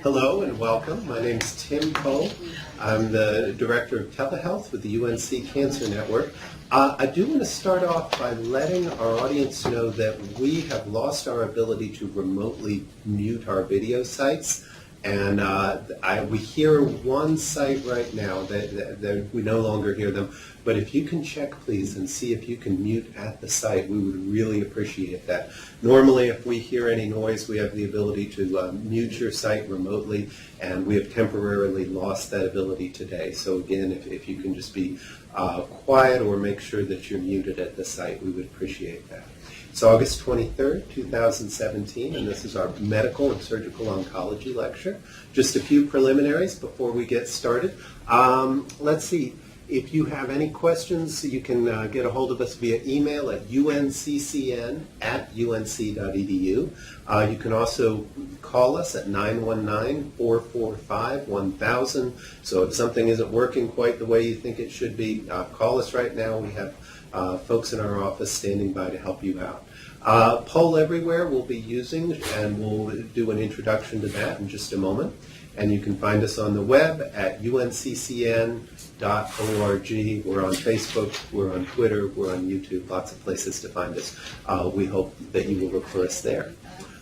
Hello and welcome. My name is Tim Cole. I'm the Director of Telehealth with the UNC Cancer Network. I do want to start off by letting our audience know that we have lost our ability to remotely mute our video sites. And we hear one site right now that we no longer hear them. But if you can check, please, and see if you can mute at the site, we would really appreciate that. Normally, if we hear any noise, we have the ability to mute your site remotely, and we have temporarily lost that ability today. So again, if you can just be quiet or make sure that you're muted at the site, we would appreciate that. It's August 23rd, 2017, and this is our medical and surgical oncology lecture. Just a few preliminaries before we get started. Let's see. If you have any questions, you can get a hold of us via email at unccn@unc.edu. You can also call us at 919-445-1000. So if something isn't working quite the way you think it should be, call us right now. We have folks in our office standing by to help you out. Poll Everywhere we'll be using, and we'll do an introduction to that in just a moment. And you can find us on the web at unccn.org. We're on Facebook, we're on Twitter, we're on YouTube, lots of places to find us. We hope that you will look for us there.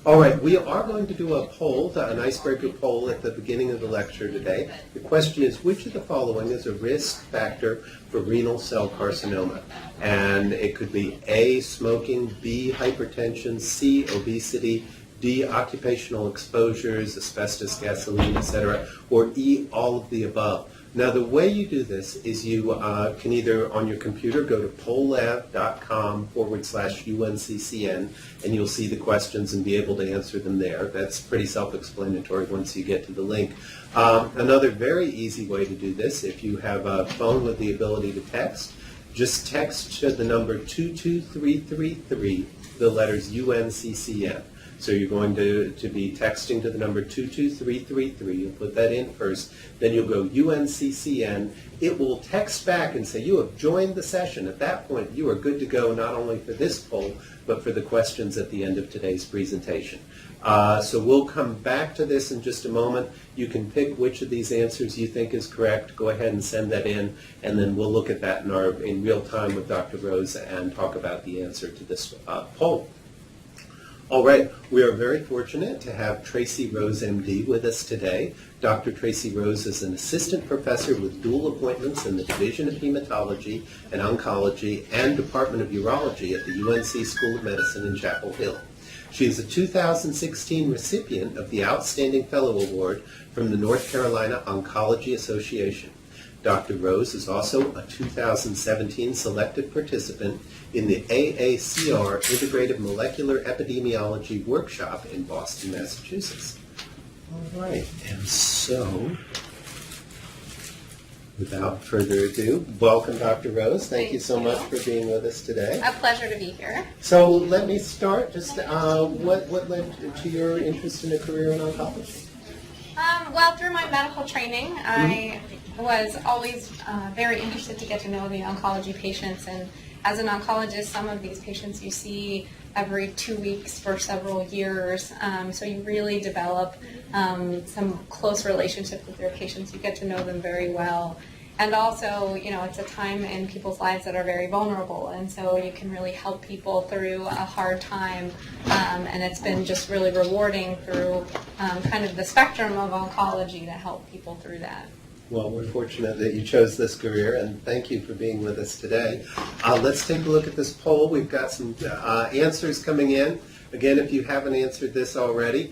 All right, we are going to do a poll, an icebreaker poll at the beginning of the lecture today. The question is, which of the following is a risk factor for renal cell carcinoma? And it could be A, smoking, B, hypertension, C, obesity, D, occupational exposures, asbestos, gasoline, etc., or E, all of the above. Now, the way you do this is you can either on your computer go to polllab.com/UNCCN, and you'll see the questions and be able to answer them there. That's pretty self-explanatory once you get to the link. Another very easy way to do this, if you have a phone with the ability to text, just text to the number 22333, the letters UNCCN. So you're going to be texting to the number 22333. You'll put that in first. Then you'll go UNCCN. It will text back and say you have joined the session. At that point, you are good to go not only for this poll, but for the questions at the end of today's presentation. So we'll come back to this in just a moment. You can pick which of these answers you think is correct. Go ahead and send that in, and then we'll look at that in real time with Dr. Rose and talk about the answer to this poll. All right, we are very fortunate to have Tracy Rose, MD, with us today. Dr. Tracy Rose is an assistant professor with dual appointments in the Division of Hematology and Oncology and Department of Urology at the UNC School of Medicine in Chapel Hill. She is a 2016 recipient of the Outstanding Fellow Award from the North Carolina Oncology Association. Dr. Rose is also a 2017 selected participant in the AACR Integrated Molecular Epidemiology Workshop in Boston, Massachusetts. All right, and so, without further ado, welcome, Dr. Rose. Thank you so much for being with us today. A pleasure to be here. So let me start. Just what led to your interest in a career in oncology? Well, through my medical training, I was always very interested to get to know the oncology patients. And as an oncologist, some of these patients you see every 2 weeks for several years. So you really develop some close relationship with your patients. You get to know them very well. And also, you know, it's a time in people's lives that are very vulnerable, and so you can really help people through a hard time, and it's been just really rewarding through kind of the spectrum of oncology to help people through that. Well, we're fortunate that you chose this career, and thank you for being with us today. Let's take a look at this poll. We've got some answers coming in. Again, if you haven't answered this already,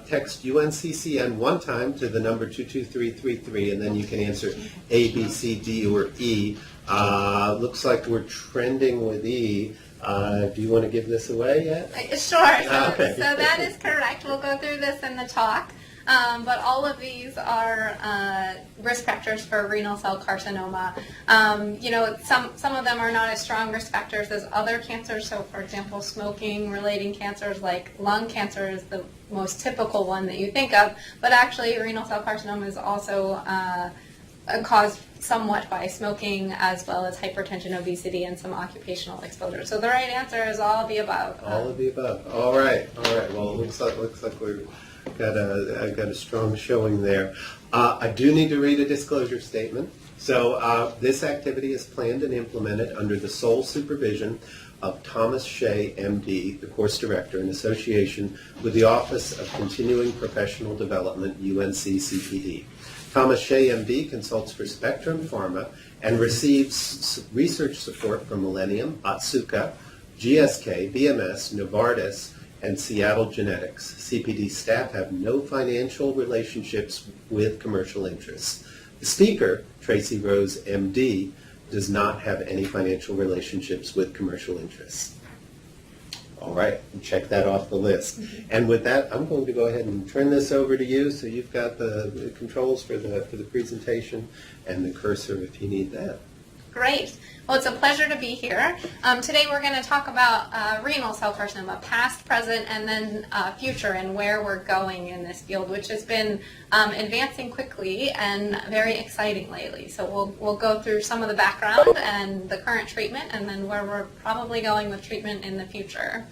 text UNCCN one time to the number 22333, and then you can answer A, B, C, D, or E. Looks like we're trending with E. Do you want to give this away yet? Sure. Okay. So that is correct. We'll go through this in the talk. But all of these are risk factors for renal cell carcinoma. You know, some of them are not as strong risk factors as other cancers. So, for example, smoking-related cancers like lung cancer is the most typical one that you think of. But actually, renal cell carcinoma is also caused somewhat by smoking, as well as hypertension, obesity, and some occupational exposure. So the right answer is all of the above. All of the above. All right. Well, looks like we've got a strong showing there. I do need to read a disclosure statement. So this activity is planned and implemented under the sole supervision of Thomas Shea, MD, the course director, in association with the Office of Continuing Professional Development, UNC CPD. Thomas Shea, MD, consults for Spectrum Pharma and receives research support from Millennium, Otsuka, GSK, BMS, Novartis, and Seattle Genetics. CPD staff have no financial relationships with commercial interests. The speaker, Tracy Rose, MD, does not have any financial relationships with commercial interests. All right, check that off the list. And with that, I'm going to go ahead and turn this over to you. So you've got the controls for the presentation and the cursor if you need that. Great. Well, it's a pleasure to be here. Today we're going to talk about renal cell carcinoma, past, present, and then future, and where we're going in this field, which has been advancing quickly and very exciting lately. So we'll go through some of the background and the current treatment, and then where we're probably going with treatment in the future.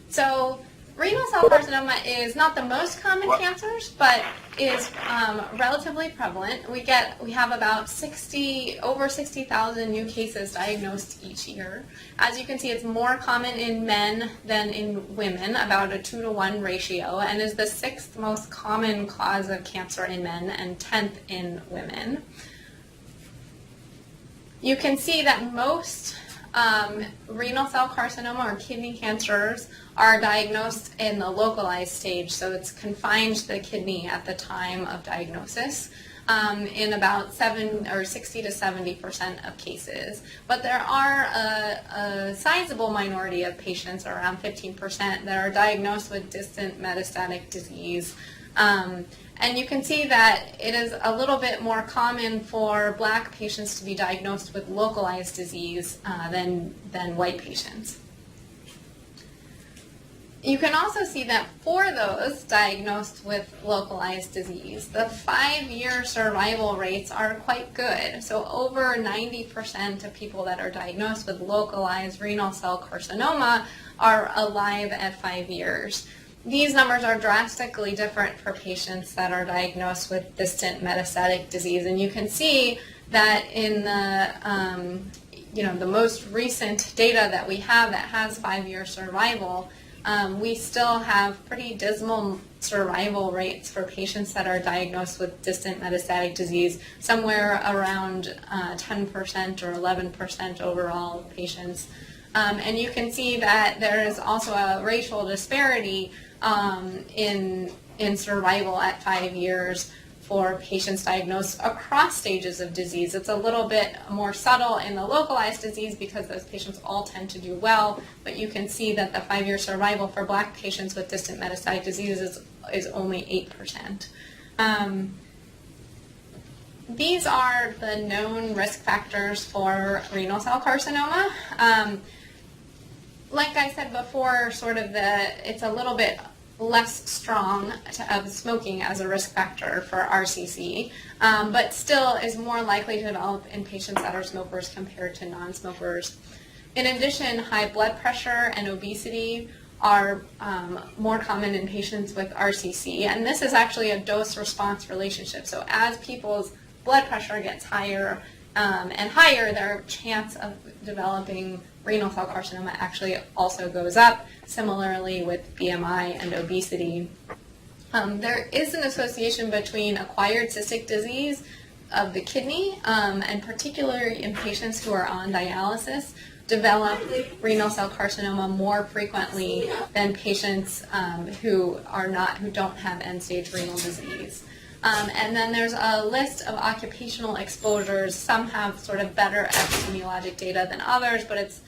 So renal cell carcinoma is not the most common cancers, but is relatively prevalent. We have about over 60,000 new cases diagnosed each year. As you can see, it's more common in men than in women, about a 2-to-1 ratio, and is the 6th most common cause of cancer in men and 10th in women. You can see that most renal cell carcinoma or kidney cancers are diagnosed in the localized stage, so it's confined to the kidney at the time of diagnosis in about 60 to 70% of cases. But there are a sizable minority of patients, around 15%, that are diagnosed with distant metastatic disease. And you can see that it is a little bit more common for Black patients to be diagnosed with localized disease than white patients. You can also see that for those diagnosed with localized disease, the 5-year survival rates are quite good. So over 90% of people that are diagnosed with localized renal cell carcinoma are alive at 5 years. These numbers are drastically different for patients that are diagnosed with distant metastatic disease, and you can see that in the most recent data that we have that has 5-year survival, we still have pretty dismal survival rates for patients that are diagnosed with distant metastatic disease, somewhere around 10% or 11% overall of patients. And you can see that there is also a racial disparity in survival at 5 years for patients diagnosed across stages of disease. It's a little bit more subtle in the localized disease because those patients all tend to do well, but you can see that the 5-year survival for Black patients with distant metastatic disease is only 8%. These are the known risk factors for renal cell carcinoma. Like I said before, it's a little bit less strong of smoking as a risk factor for RCC, but still is more likely to develop in patients that are smokers compared to non-smokers. In addition, high blood pressure and obesity are more common in patients with RCC, and this is actually a dose-response relationship. So as people's blood pressure gets higher and higher, their chance of developing renal cell carcinoma actually also goes up, similarly with BMI and obesity. There is an association between acquired cystic disease of the kidney, and particularly in patients who are on dialysis, develop renal cell carcinoma more frequently than patients who don't have end-stage renal disease. And then there's a list of occupational exposures. Some have sort of better epidemiologic data than others, but it's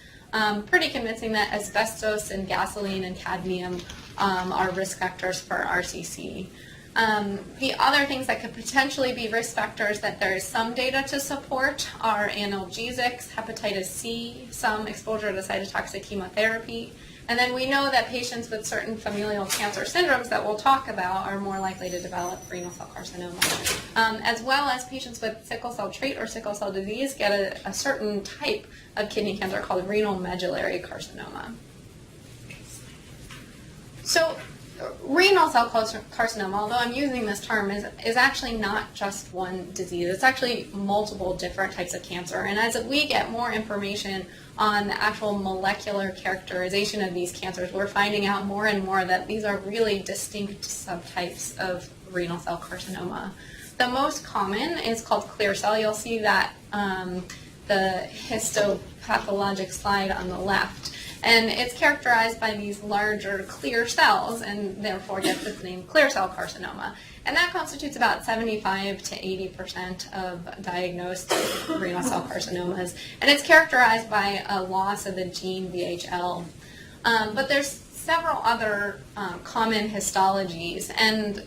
pretty convincing that asbestos and gasoline and cadmium are risk factors for RCC. The other things that could potentially be risk factors that there is some data to support are analgesics, hepatitis C, some exposure to cytotoxic chemotherapy, and then we know that patients with certain familial cancer syndromes that we'll talk about are more likely to develop renal cell carcinoma, as well as patients with sickle cell trait or sickle cell disease get a certain type of kidney cancer called renal medullary carcinoma. So renal cell carcinoma, although I'm using this term, is actually not just one disease. It's actually multiple different types of cancer. And as we get more information on the actual molecular characterization of these cancers, we're finding out more and more that these are really distinct subtypes of renal cell carcinoma. The most common is called clear cell. You'll see that the histopathologic slide on the left. And it's characterized by these larger clear cells, and therefore gets its name clear cell carcinoma. And that constitutes about 75 to 80% of diagnosed renal cell carcinomas. And it's characterized by a loss of the gene VHL. But there's several other common histologies, and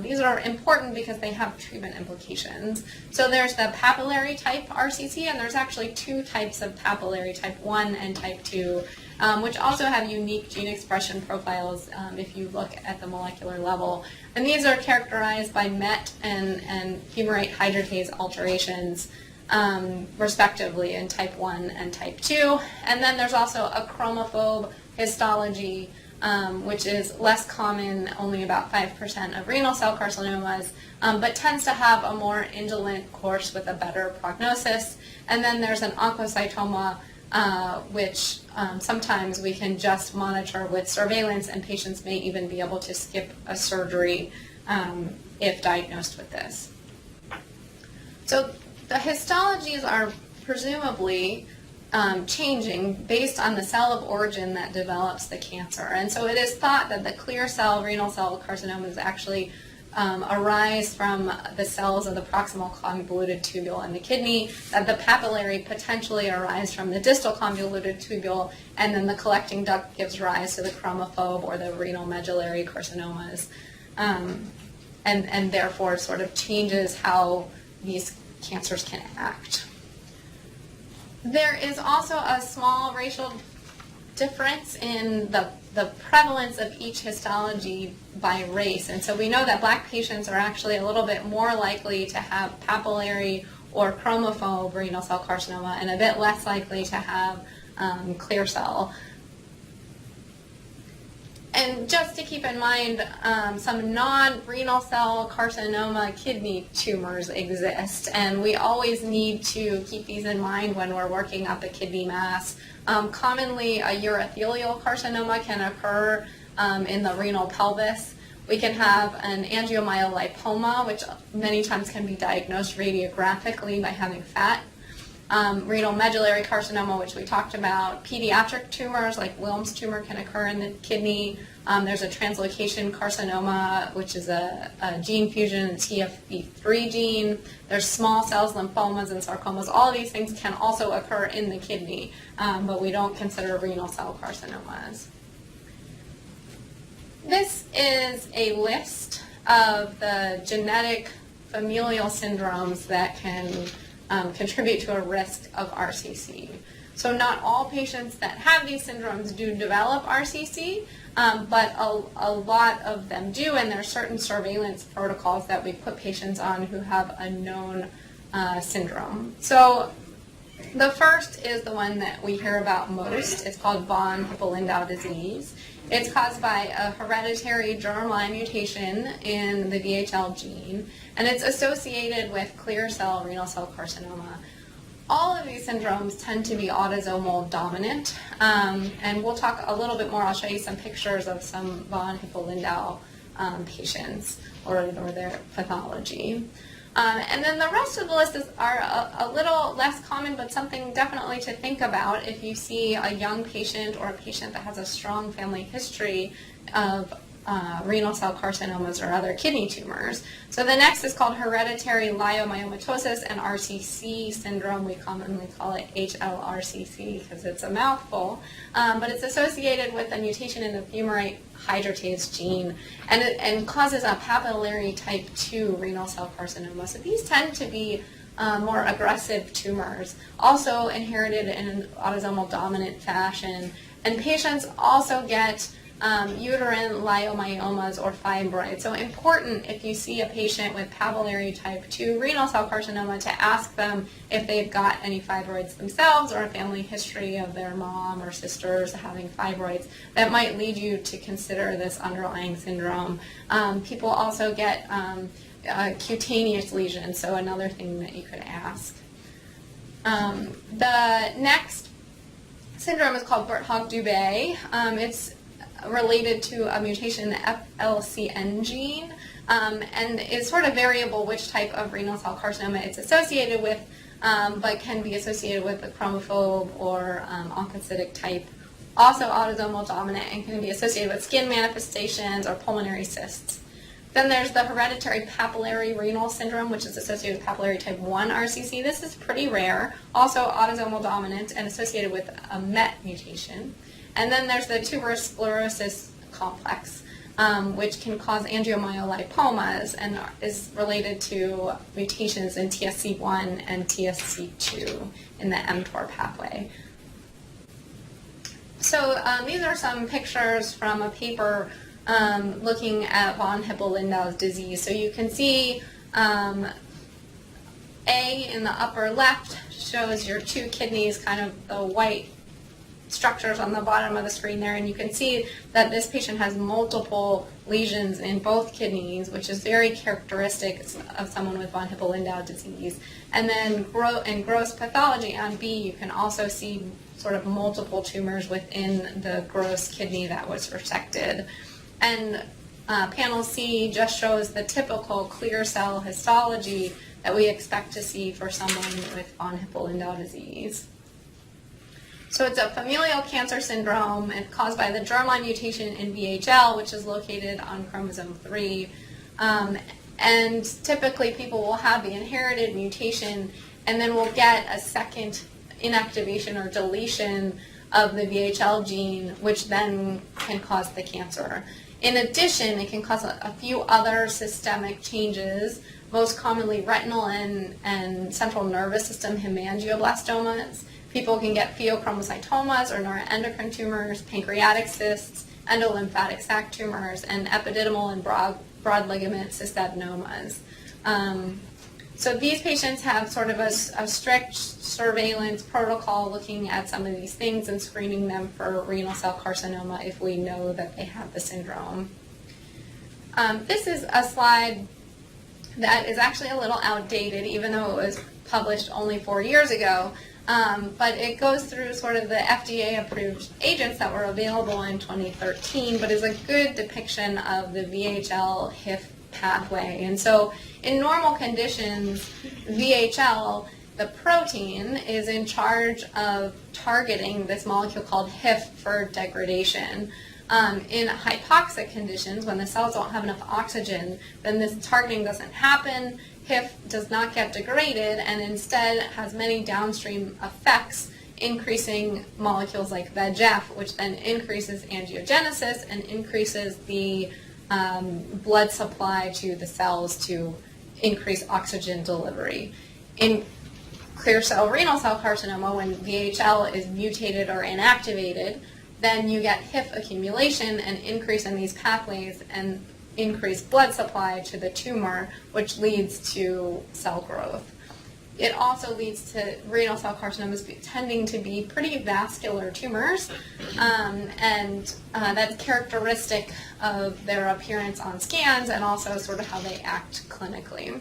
these are important because they have treatment implications. So there's the papillary type RCC, and there's actually two types of papillary, type 1 and type 2, which also have unique gene expression profiles if you look at the molecular level. And these are characterized by MET and fumarate hydratase alterations, respectively, in type 1 and type 2. And then there's also a chromophobe histology, which is less common, only about 5% of renal cell carcinomas, but tends to have a more indolent course with a better prognosis. And then there's an oncocytoma, which sometimes we can just monitor with surveillance, and patients may even be able to skip a surgery if diagnosed with this. So the histologies are presumably changing based on the cell of origin that develops the cancer. And so it is thought that the clear cell renal cell carcinomas actually arise from the cells of the proximal convoluted tubule in the kidney, that the papillary potentially arise from the distal convoluted tubule, and then the collecting duct gives rise to the chromophobe or the renal medullary carcinomas, and therefore sort of changes how these cancers can act. There is also a small racial difference in the prevalence of each histology by race. And so we know that black patients are actually a little bit more likely to have papillary or chromophobe renal cell carcinoma, and a bit less likely to have clear cell. And just to keep in mind, some non-renal cell carcinoma kidney tumors exist, and we always need to keep these in mind when we're working up a kidney mass. Commonly, a urothelial carcinoma can occur in the renal pelvis. We can have an angiomyolipoma, which many times can be diagnosed radiographically by having fat. Renal medullary carcinoma, which we talked about. Pediatric tumors like Wilms tumor can occur in the kidney. There's a translocation carcinoma, which is a gene fusion in TFB3 gene. There's small cells, lymphomas, and sarcomas. All of these things can also occur in the kidney, but we don't consider renal cell carcinomas. This is a list of the genetic familial syndromes that can contribute to a risk of RCC. So not all patients that have these syndromes do develop RCC, but a lot of them do, and there are certain surveillance protocols that we put patients on who have a known syndrome. So the first is the one that we hear about most. It's called von HippelLindau disease. It's caused by a hereditary germline mutation in the VHL gene, and it's associated with clear cell renal cell carcinoma. All of these syndromes tend to be autosomal dominant, and we'll talk a little bit more. I'll show you some pictures of some von HippelLindau patients or their pathology. And then the rest of the list are a little less common, but something definitely to think about if you see a young patient or a patient that has a strong family history of renal cell carcinomas or other kidney tumors. So the next is called hereditary leiomyomatosis and RCC syndrome. We commonly call it HLRCC because it's a mouthful, but it's associated with a mutation in the fumarate hydratase gene, and causes a papillary type 2 renal cell carcinoma. So these tend to be more aggressive tumors, also inherited in an autosomal dominant fashion, and patients also get uterine leiomyomas or fibroids. So important if you see a patient with papillary type 2 renal cell carcinoma to ask them if they've got any fibroids themselves or a family history of their mom or sisters having fibroids. That might lead you to consider this underlying syndrome. People also get cutaneous lesions, so another thing that you could ask. The next syndrome is called Birt-Hogg-Dubé. It's related to a mutation in the FLCN gene, and it's sort of variable which type of renal cell carcinoma it's associated with, but can be associated with the chromophobe or oncocytic type. Also autosomal dominant and can be associated with skin manifestations or pulmonary cysts. Then there's the hereditary papillary renal syndrome, which is associated with papillary type 1 RCC. This is pretty rare, also autosomal dominant and associated with a MET mutation. And then there's the tuberous sclerosis complex, which can cause angiomyolipomas and is related to mutations in TSC1 and TSC2 in the mTOR pathway. So these are some pictures from a paper looking at von HippelLindau's disease. So you can see A in the upper left shows your two kidneys, kind of the white structures on the bottom of the screen there, and you can see that this patient has multiple lesions in both kidneys, which is very characteristic of someone with von HippelLindau disease. And then in gross pathology on B, you can also see sort of multiple tumors within the gross kidney that was resected. And panel C just shows the typical clear cell histology that we expect to see for someone with von HippelLindau disease. So it's a familial cancer syndrome. It's caused by the germline mutation in VHL, which is located on chromosome 3. And typically people will have the inherited mutation and then will get a second inactivation or deletion of the VHL gene, which then can cause the cancer. In addition, it can cause a few other systemic changes, most commonly retinal and central nervous system hemangioblastomas. People can get pheochromocytomas or neuroendocrine tumors, pancreatic cysts, endolymphatic sac tumors, and epididymal and broad ligament cystadenomas. So these patients have sort of a strict surveillance protocol looking at some of these things and screening them for renal cell carcinoma if we know that they have the syndrome. This is a slide that is actually a little outdated, even though it was published only 4 years ago. But it goes through sort of the FDA approved agents that were available in 2013, but is a good depiction of the VHL HIF pathway. And so in normal conditions, VHL, the protein, is in charge of targeting this molecule called HIF for degradation. In hypoxic conditions, when the cells don't have enough oxygen, then this targeting doesn't happen. HIF does not get degraded and instead has many downstream effects, increasing molecules like VEGF, which then increases angiogenesis and increases the blood supply to the cells to increase oxygen delivery. In clear cell renal cell carcinoma, when VHL is mutated or inactivated, then you get HIF accumulation and increase in these pathways and increased blood supply to the tumor, which leads to cell growth. It also leads to renal cell carcinomas tending to be pretty vascular tumors, and that's characteristic of their appearance on scans and also sort of how they act clinically.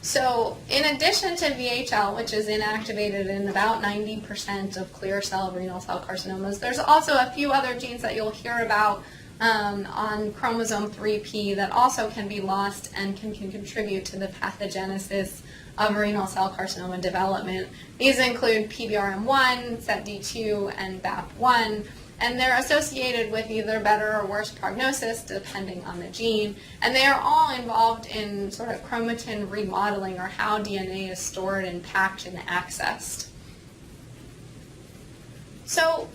So in addition to VHL, which is inactivated in about 90% of clear cell renal cell carcinomas, there's also a few other genes that you'll hear about on chromosome 3p that also can be lost and can contribute to the pathogenesis of renal cell carcinoma development. These include PBRM1, SETD2, and BAP1, and they're associated with either better or worse prognosis depending on the gene, and they are all involved in sort of chromatin remodeling, or how DNA is stored and packed and accessed. So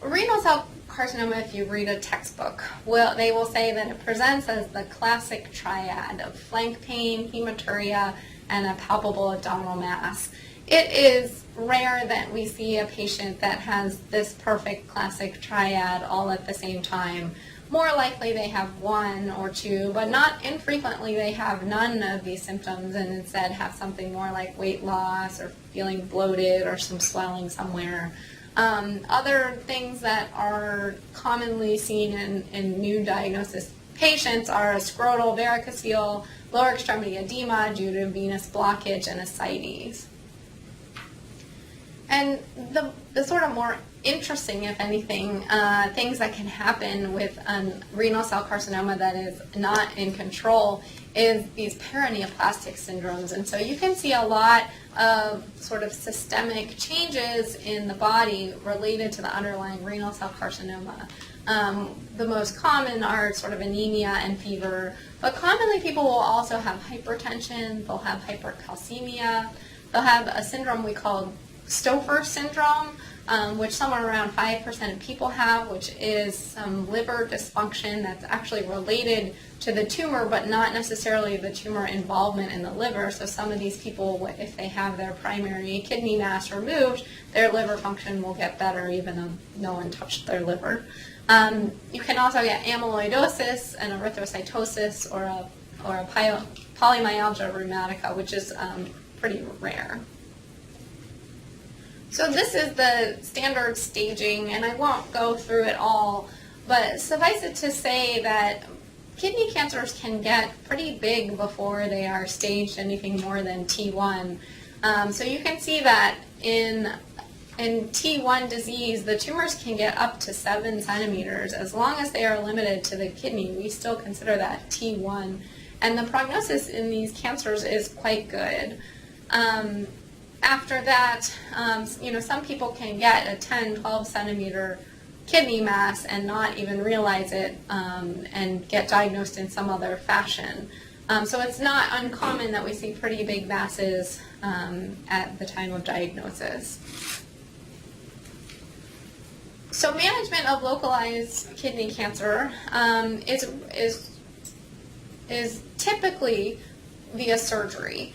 renal cell carcinoma, if you read a textbook, they will say that it presents as the classic triad of flank pain, hematuria, and a palpable abdominal mass. it is rare that we see a patient that has this perfect classic triad all at the same time. More likely they have one or two, but not infrequently they have none of these symptoms and instead have something more like weight loss or feeling bloated or some swelling somewhere. Other things that are commonly seen in new diagnosis patients are a scrotal varicocele, lower extremity edema due to venous blockage, and ascites. And the sort of more interesting, if anything, things that can happen with renal cell carcinoma that is not in control is these paraneoplastic syndromes. And so you can see a lot of sort of systemic changes in the body related to the underlying renal cell carcinoma. The most common are sort of anemia and fever, but commonly people will also have hypertension, they'll have hypercalcemia, they'll have a syndrome we call Stouffer syndrome, which somewhere around 5% of people have, which is some liver dysfunction that's actually related to the tumor, but not necessarily the tumor involvement in the liver. So some of these people, if they have their primary kidney mass removed, their liver function will get better even though no one touched their liver. You can also get amyloidosis and erythrocytosis or a polymyalgia rheumatica, which is pretty rare. So this is the standard staging, and I won't go through it all, but suffice it to say that kidney cancers can get pretty big before they are staged anything more than T1. So you can see that in T1 disease, the tumors can get up to 7 centimeters. As long as they are limited to the kidney, we still consider that T1. And the prognosis in these cancers is quite good. After that, some people can get a 10, 12 centimeter kidney mass and not even realize it and get diagnosed in some other fashion. So it's not uncommon that we see pretty big masses at the time of diagnosis. So management of localized kidney cancer is typically via surgery.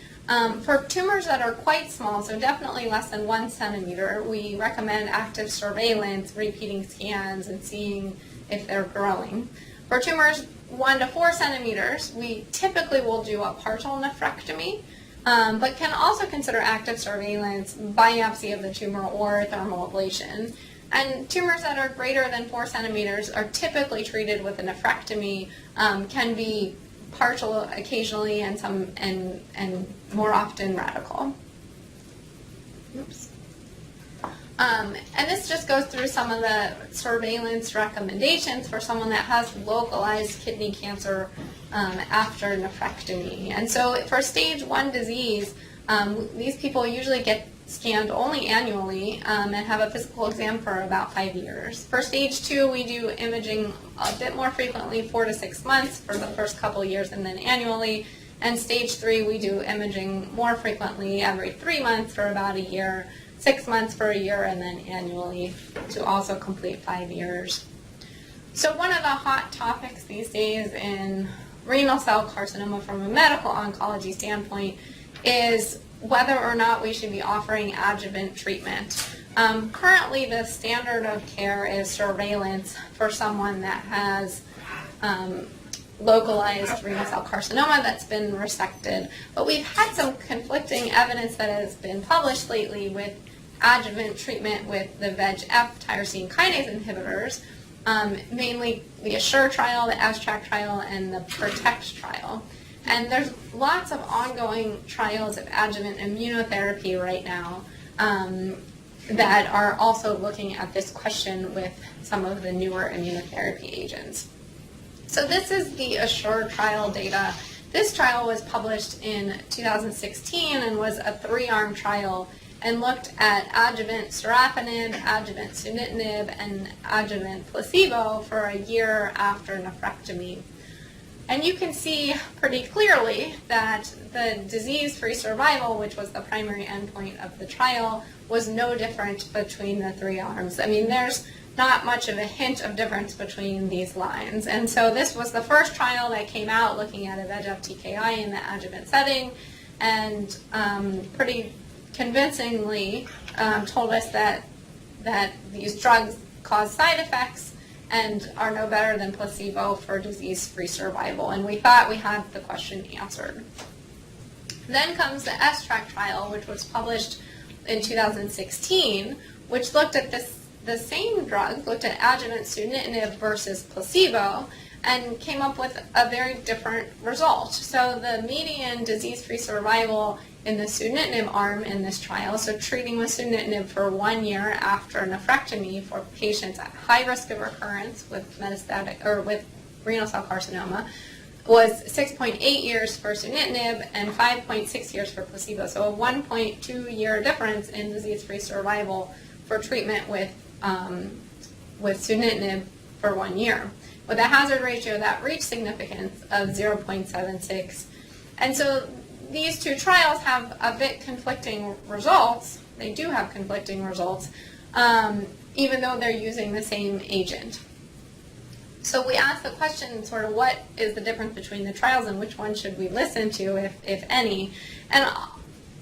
For tumors that are quite small, so definitely less than 1 centimeter, we recommend active surveillance, repeating scans, and seeing if they're growing. For tumors 1 to 4 centimeters, we typically will do a partial nephrectomy, but can also consider active surveillance, biopsy of the tumor, or thermal ablation. And tumors that are greater than 4 centimeters are typically treated with a nephrectomy, can be partial occasionally and more often radical. Oops. And this just goes through some of the surveillance recommendations for someone that has localized kidney cancer after nephrectomy. And so for stage 1 disease, these people usually get scanned only annually and have a physical exam for about 5 years. For stage 2, we do imaging a bit more frequently, 4 to 6 months for the first couple years and then annually. And stage 3, we do imaging more frequently every 3 months for about a year, 6 months for a year, and then annually to also complete 5 years. So one of the hot topics these days in renal cell carcinoma from a medical oncology standpoint is whether or not we should be offering adjuvant treatment. Currently, the standard of care is surveillance for someone that has localized renal cell carcinoma that's been resected. But we've had some conflicting evidence that has been published lately with adjuvant treatment with the VEGF tyrosine kinase inhibitors, mainly the ASSURE trial, the ASTRACT trial, and the PROTECT trial. And there's lots of ongoing trials of adjuvant immunotherapy right now that are also looking at this question with some of the newer immunotherapy agents. So this is the ASSURE trial data. This trial was published in 2016 and was a 3-arm trial and looked at adjuvant sorafenib, adjuvant sunitinib, and adjuvant placebo for a year after nephrectomy. And you can see pretty clearly that the disease-free survival, which was the primary endpoint of the trial, was no different between the 3 arms. I mean, there's not much of a hint of difference between these lines. And so this was the first trial that came out looking at a VEGF TKI in the adjuvant setting, and pretty convincingly told us that these drugs cause side effects and are no better than placebo for disease-free survival. And we thought we had the question answered. Then comes the S-TRACT trial, which was published in 2016, which looked at the same drug, looked at adjuvant sunitinib versus placebo, and came up with a very different result. So the median disease-free survival in the sunitinib arm in this trial, so treating with sunitinib for 1 year after nephrectomy for patients at high risk of recurrence with metastatic or with renal cell carcinoma, was 6.8 years for sunitinib and 5.6 years for placebo. So a 1.2 year difference in disease-free survival for treatment with sunitinib for 1 year, with a hazard ratio that reached significance of 0.76. And so these two trials have a bit conflicting results. They do have conflicting results, even though they're using the same agent. So we asked the question, sort of, what is the difference between the trials and which one should we listen to, if any? And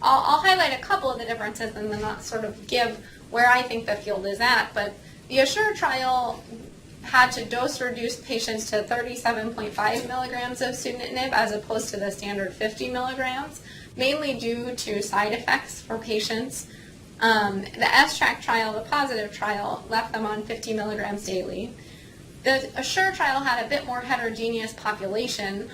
I'll highlight a couple of the differences and then I'll sort of give where I think the field is at. But the ASSURE trial had to dose reduce patients to 37.5 milligrams of sunitinib as opposed to the standard 50 milligrams, mainly due to side effects for patients. The S-TRACT trial, the positive trial, left them on 50 milligrams daily. The ASSURE trial had a bit more heterogeneous population.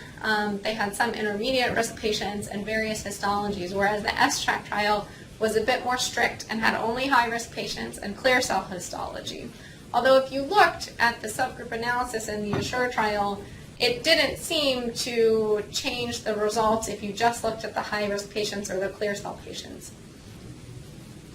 They had some intermediate risk patients and various histologies, whereas the S-TRACT trial was a bit more strict and had only high-risk patients and clear cell histology. Although if you looked at the subgroup analysis in the ASSURE trial, it didn't seem to change the results if you just looked at the high-risk patients or the clear cell patients.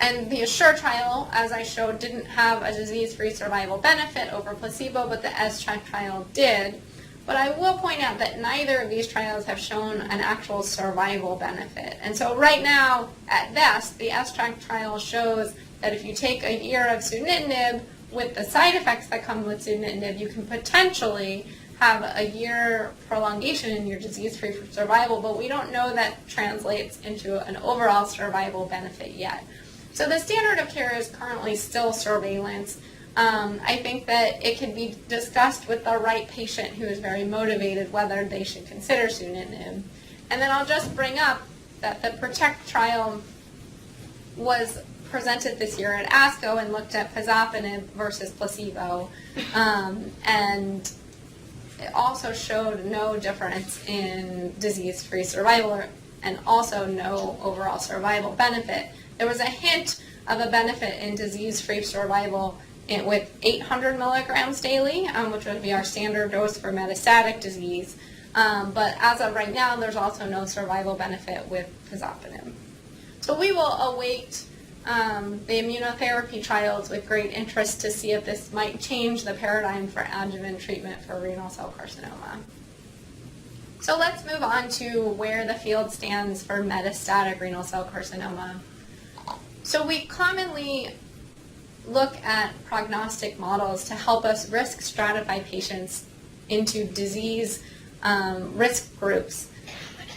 And the ASSURE trial, as I showed, didn't have a disease-free survival benefit over placebo, but the S-TRACT trial did. But I will point out that neither of these trials have shown an actual survival benefit. And so right now, at best, the S-TRACT trial shows that if you take a year of sunitinib with the side effects that come with sunitinib, you can potentially have a year prolongation in your disease-free survival, but we don't know that translates into an overall survival benefit yet. So the standard of care is currently still surveillance. I think that it can be discussed with the right patient who is very motivated whether they should consider sunitinib. And then I'll just bring up that the PROTECT trial was presented this year at ASCO and looked at pazopanib versus placebo. And it also showed no difference in disease-free survival and also no overall survival benefit. There was a hint of a benefit in disease-free survival with 800 milligrams daily, which would be our standard dose for metastatic disease. But as of right now, there's also no survival benefit with pazopanib. So we will await the immunotherapy trials with great interest to see if this might change the paradigm for adjuvant treatment for renal cell carcinoma. So let's move on to where the field stands for metastatic renal cell carcinoma. So we commonly look at prognostic models to help us risk stratify patients into disease risk groups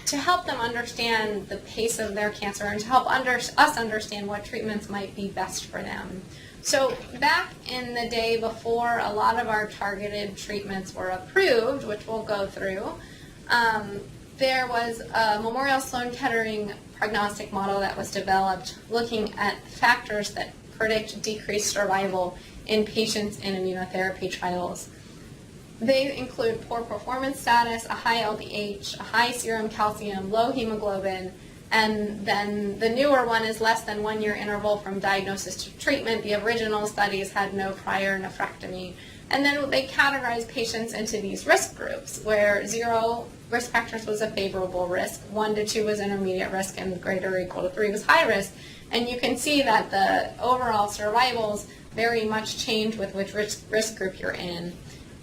to help them understand the pace of their cancer and to help us understand what treatments might be best for them. So back in the day before a lot of our targeted treatments were approved, which we'll go through, there was a Memorial Sloan Kettering prognostic model that was developed looking at factors that predict decreased survival in patients in immunotherapy trials. They include poor performance status, a high LDH, a high serum calcium, low hemoglobin, and then the newer one is less than 1 year interval from diagnosis to treatment. The original studies had no prior nephrectomy. And then they categorized patients into these risk groups where 0 risk factors was a favorable risk, 1 to 2 was intermediate risk, and greater or equal to 3 was high risk. And you can see that the overall survivals very much change with which risk group you're in.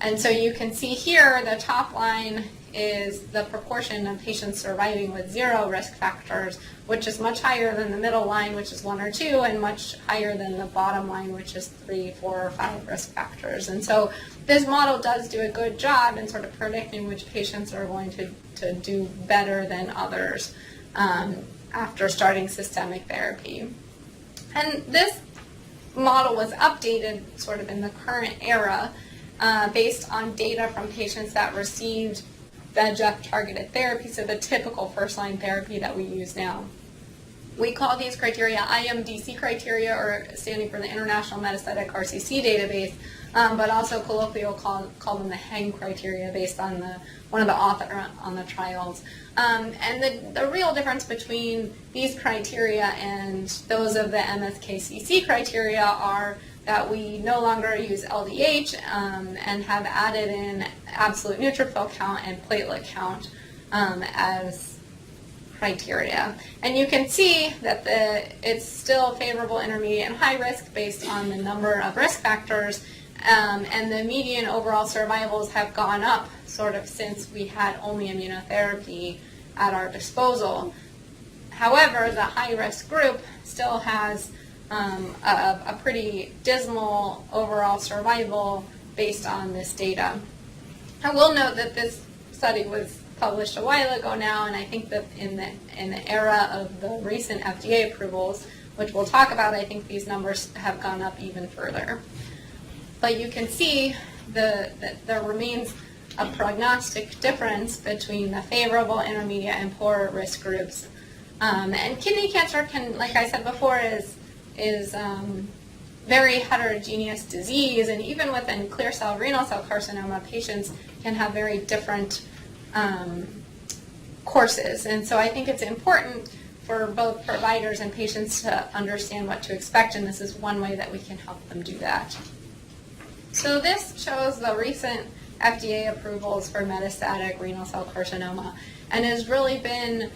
And so you can see here the top line is the proportion of patients surviving with 0 risk factors, which is much higher than the middle line, which is 1 or 2, and much higher than the bottom line, which is 3, 4, or 5 risk factors. And so this model does do a good job in sort of predicting which patients are going to do better than others after starting systemic therapy. And this model was updated sort of in the current era based on data from patients that received VEGF-targeted therapy, so the typical first-line therapy that we use now. We call these criteria IMDC criteria, or standing for the International Metastatic RCC Database, but also colloquially call them the HENG criteria based on one of the author on the trials. And the real difference between these criteria and those of the MSKCC criteria are that we no longer use LDH and have added in absolute neutrophil count and platelet count as criteria. And you can see that it's still favorable, intermediate, and high risk based on the number of risk factors, and the median overall survivals have gone up sort of since we had only immunotherapy at our disposal. However, the high-risk group still has a pretty dismal overall survival based on this data. I will note that this study was published a while ago now, and I think that in the era of the recent FDA approvals, which we'll talk about, I think these numbers have gone up even further. But you can see that there remains a prognostic difference between the favorable, intermediate, and poor risk groups. And kidney cancer can, like I said before, is very heterogeneous disease, and even within clear cell renal cell carcinoma, patients can have very different courses. And so I think it's important for both providers and patients to understand what to expect, and this is one way that we can help them do that. So this shows the recent FDA approvals for metastatic renal cell carcinoma, and has really been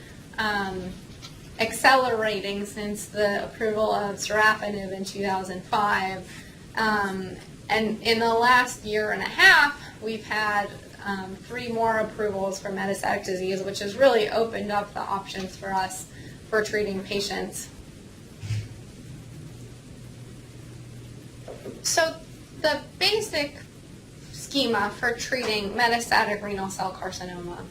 accelerating since the approval of sorafenib in 2005. And in the last year and a half, we've had 3 more approvals for metastatic disease, which has really opened up the options for us for treating patients. So the basic schema for treating metastatic renal cell carcinoma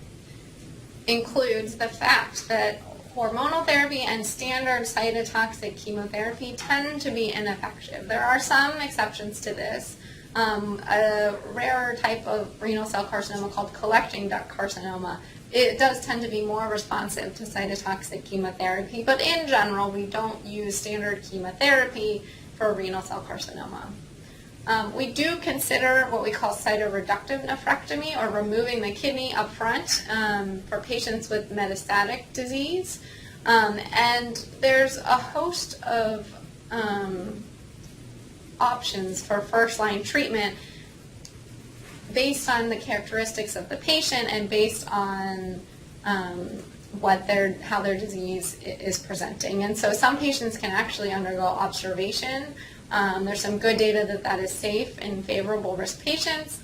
includes the fact that hormonal therapy and standard cytotoxic chemotherapy tend to be ineffective. There are some exceptions to this. A rare type of renal cell carcinoma called collecting duct carcinoma, it does tend to be more responsive to cytotoxic chemotherapy, but in general, we don't use standard chemotherapy for renal cell carcinoma. We do consider what we call cytoreductive nephrectomy, or removing the kidney up front for patients with metastatic disease. And there's a host of options for first-line treatment based on the characteristics of the patient and based on how their disease is presenting. And so some patients can actually undergo observation. There's some good data that is safe in favorable risk patients.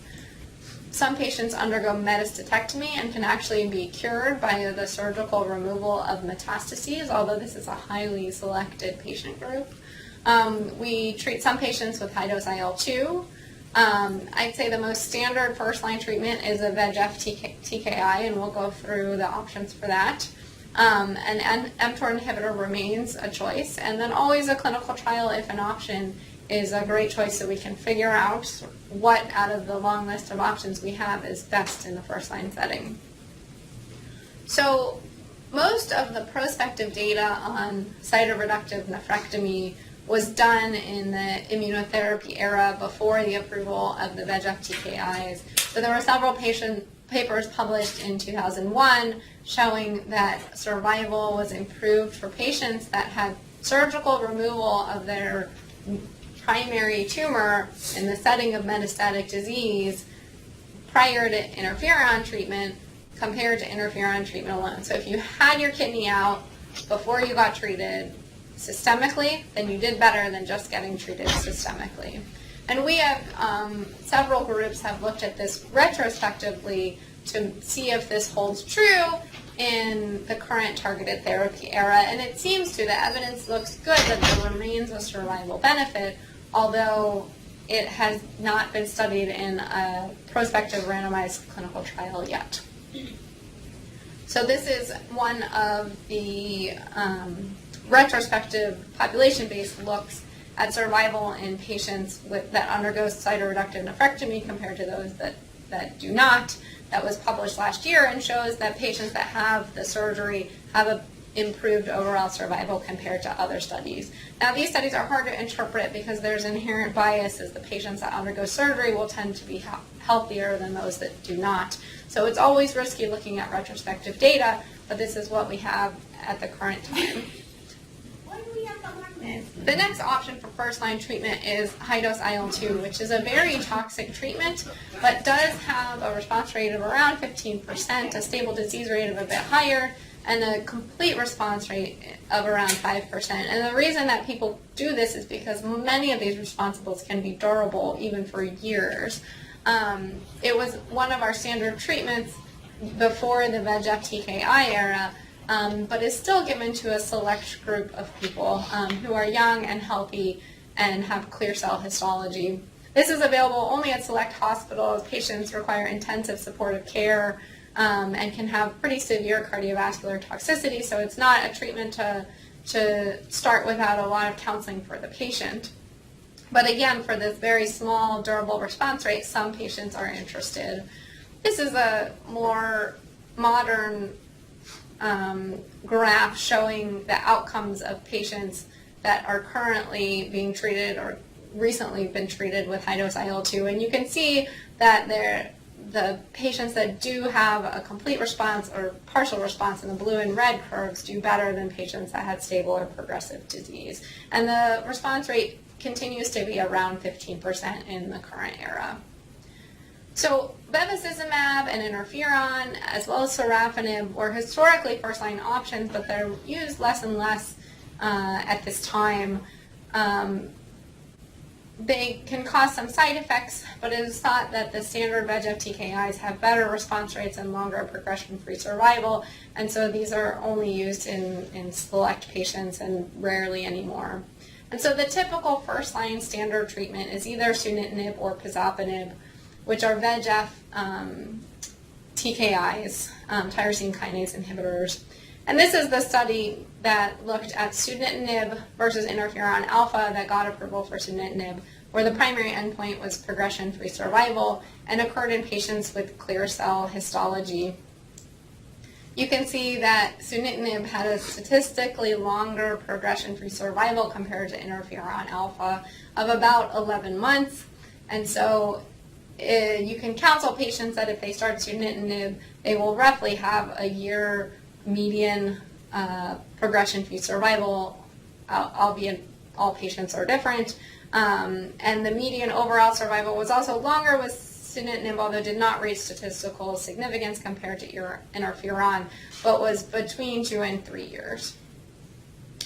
Some patients undergo metastatectomy and can actually be cured by the surgical removal of metastases, although this is a highly selected patient group. We treat some patients with high-dose IL-2. I'd say the most standard first-line treatment is a VEGF TKI, and we'll go through the options for that. An mTOR inhibitor remains a choice, and then always a clinical trial, if an option, is a great choice, so we can figure out what out of the long list of options we have is best in the first-line setting. So most of the prospective data on cytoreductive nephrectomy was done in the immunotherapy era before the approval of the VEGF TKIs. So there were several papers published in 2001 showing that survival was improved for patients that had surgical removal of their primary tumor in the setting of metastatic disease prior to interferon treatment compared to interferon treatment alone. So if you had your kidney out before you got treated systemically, then you did better than just getting treated systemically. And we have, several groups have looked at this retrospectively to see if this holds true in the current targeted therapy era. And it seems to, the evidence looks good that there remains a survival benefit, although it has not been studied in a prospective randomized clinical trial yet. So this is one of the retrospective population-based looks at survival in patients that undergo cytoreductive nephrectomy compared to those that do not. That was published last year and shows that patients that have the surgery have a improved overall survival compared to other studies. Now, these studies are hard to interpret because there's inherent bias as the patients that undergo surgery will tend to be healthier than those that do not. So it's always risky looking at retrospective data, but this is what we have at the current time. The next option for first-line treatment is high-dose IL-2, which is a very toxic treatment, but does have a response rate of around 15%, a stable disease rate of a bit higher, and a complete response rate of around 5%. And the reason that people do this is because many of these responsibles can be durable even for years. It was one of our standard treatments before the VEGF TKI era, but is still given to a select group of people who are young and healthy and have clear cell histology. This is available only at select hospitals. Patients require intensive supportive care and can have pretty severe cardiovascular toxicity, so it's not a treatment to start without a lot of counseling for the patient. But again, for this very small, durable response rate, some patients are interested. This is a more modern graph showing the outcomes of patients that are currently being treated or recently been treated with high-dose IL-2. And you can see that the patients that do have a complete response or partial response in the blue and red curves do better than patients that had stable or progressive disease. And the response rate continues to be around 15% in the current era. So bevacizumab and interferon, as well as sorafenib, were historically first-line options, but they're used less and less at this time. They can cause some side effects, but it is thought that the standard VEGF TKIs have better response rates and longer progression-free survival, and so these are only used in select patients and rarely anymore. And so the typical first-line standard treatment is either sunitinib or pazopanib, which are VEGF TKIs, tyrosine kinase inhibitors. And this is the study that looked at sunitinib versus interferon alpha that got approval for sunitinib, where the primary endpoint was progression-free survival and occurred in patients with clear cell histology. You can see that sunitinib had a statistically longer progression-free survival compared to interferon alpha of about 11 months. And so you can counsel patients that if they start sunitinib, they will roughly have a year median progression-free survival, albeit all patients are different. And the median overall survival was also longer with sunitinib, although did not reach statistical significance compared to interferon, but was between 2 and 3 years.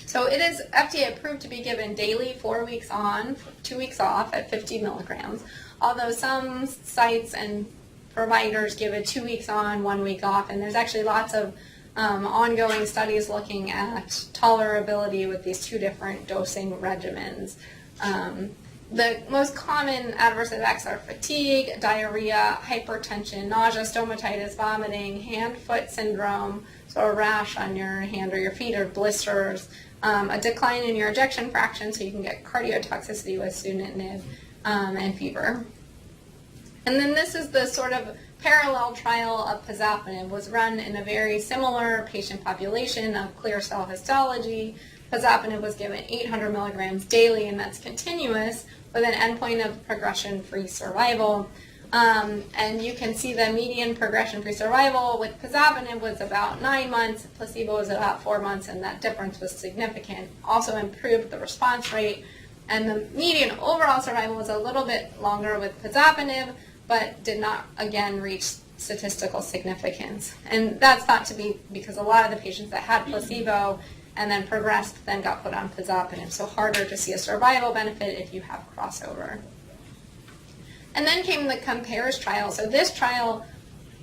So it is FDA approved to be given daily, 4 weeks on, 2 weeks off at 50 milligrams, although some sites and providers give it 2 weeks on, 1 week off, and there's actually lots of ongoing studies looking at tolerability with these two different dosing regimens. The most common adverse effects are fatigue, diarrhea, hypertension, nausea, stomatitis, vomiting, hand-foot syndrome, so a rash on your hand or your feet or blisters, a decline in your ejection fraction, so you can get cardiotoxicity with sunitinib, and fever. And then this is the sort of parallel trial of pazopanib, was run in a very similar patient population of clear cell histology. Pazopanib was given 800 milligrams daily, and that's continuous with an endpoint of progression-free survival. And you can see the median progression-free survival with pazopanib was about 9 months, placebo was about 4 months, and that difference was significant. Also improved the response rate, and the median overall survival was a little bit longer with pazopanib, but did not, again, reach statistical significance. And that's thought to be because a lot of the patients that had placebo and then progressed then got put on pazopanib, so harder to see a survival benefit if you have crossover. And then came the COMPARES trial. So this trial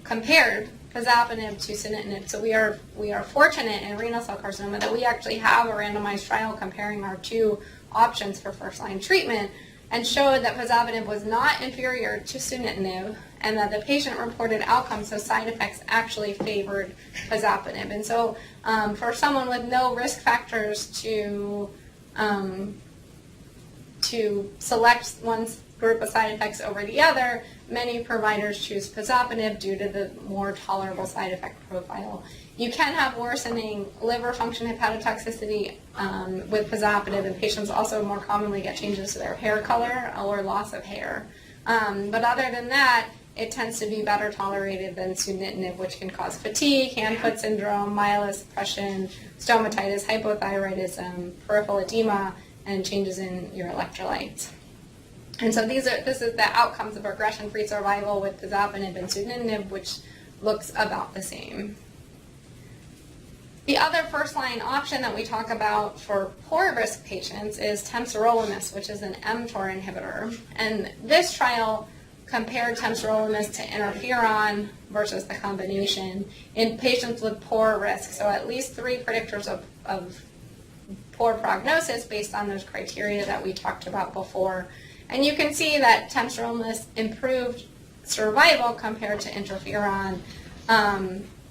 compared pazopanib to sunitinib. So we are fortunate in renal cell carcinoma that we actually have a randomized trial comparing our two options for first-line treatment, and showed that pazopanib was not inferior to sunitinib and that the patient-reported outcomes, so side effects, actually favored pazopanib. And so for someone with no risk factors to select one group of side effects over the other, many providers choose pazopanib due to the more tolerable side effect profile. You can have worsening liver function hepatotoxicity with pazopanib, and patients also more commonly get changes to their hair color or loss of hair. But other than that, it tends to be better tolerated than sunitinib, which can cause fatigue, hand-foot syndrome, myelosuppression, stomatitis, hypothyroidism, peripheral edema, and changes in your electrolytes. And so this is the outcomes of progression-free survival with pazopanib and sunitinib, which looks about the same. The other first-line option that we talk about for poor risk patients is Temsirolimus, which is an mTOR inhibitor. And this trial compared Temsirolimus to interferon versus the combination in patients with poor risk. So at least 3 predictors of poor prognosis based on those criteria that we talked about before. And you can see that Temsirolimus improved survival compared to interferon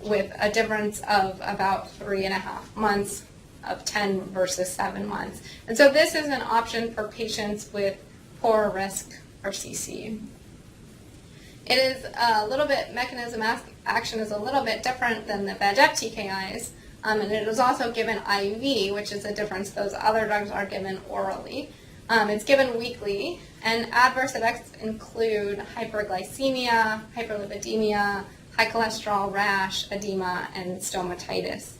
with a difference of about 3.5 months of 10 versus 7 months. And so this is an option for patients with poor risk or CC. It is a little bit, mechanism action is a little bit different than the VEGF TKIs, and it is also given IV, which is a difference. Those other drugs are given orally. It's given weekly, and adverse effects include hyperglycemia, hyperlipidemia, high cholesterol, rash, edema, and stomatitis.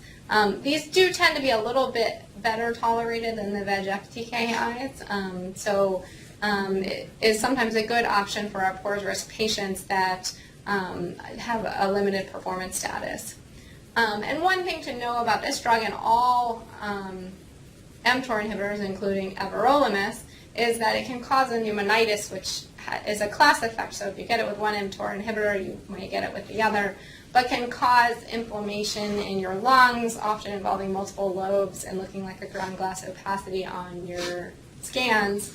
These do tend to be a little bit better tolerated than the VEGF TKIs, so it is sometimes a good option for our poor risk patients that have a limited performance status. And one thing to know about this drug and all mTOR inhibitors, including Everolimus, is that it can cause a pneumonitis, which is a class effect. So if you get it with one mTOR inhibitor, you might get it with the other, but can cause inflammation in your lungs, often involving multiple lobes and looking like a ground glass opacity on your scans.